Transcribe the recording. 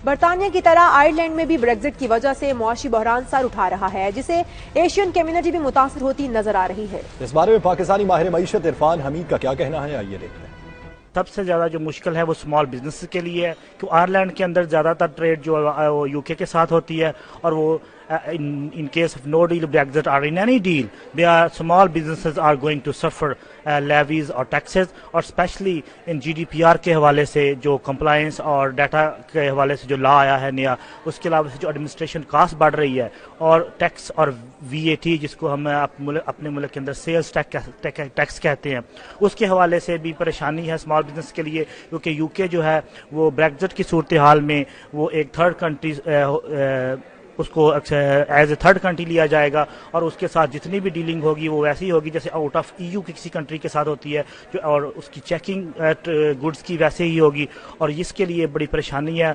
برطانیہ کی طرح آئرلینڈ میں بھی بریگزٹ کی وجہ سے معاشی بحران سر اٹھا رہا ہے، جسے ایشین کمیونٹی بھی متاثر ہوتی نظر آ رہی ہے۔ اس بارے میں پاکستانی ماہر معیشت عرفان حمید کا کیا کہنا ہے، آئیے دیکھتے ہیں۔ سب سے زیادہ جو مشکل ہے وہ اسمال بزنس کے لیے ہے، کہ آئرلینڈ کے اندر زیادہ تر ٹریڈ جو یو کے ساتھ ہوتی ہے، اور وہ in case of no deal Brexit or in any deal, small businesses are going to suffer levies or taxes, اور اسپیشلی ان GDPR کے حوالے سے جو کمپلائنس اور ڈیٹا کے حوالے سے جو لا آیا ہے نیا، اس کے علاوہ سے جو ایڈمنسٹریشن کاسٹ بڑھ رہی ہے، اور ٹیکس اور VAT جس کو ہم اپنے ملک کے اندر سیلز ٹیکس کہتے ہیں، اس کے حوالے سے بھی پریشانی ہے اسمال بزنس کے لیے، کیونکہ یو کے جو ہے وہ بریگزٹ کی صورتحال میں وہ ایک تھرڈ کنٹری اس کو ایز اے تھرڈ کنٹری لیا جائے گا، اور اس کے ساتھ جتنی بھی ڈیلنگ ہوگی وہ ویسی ہوگی جیسے آؤٹ آف EU کی کسی کنٹری کے ساتھ ہوتی ہے، اور اس کی چیکنگ گڈس کی ویسے ہی ہوگی، اور اس کے لیے بڑی پریشانی ہے۔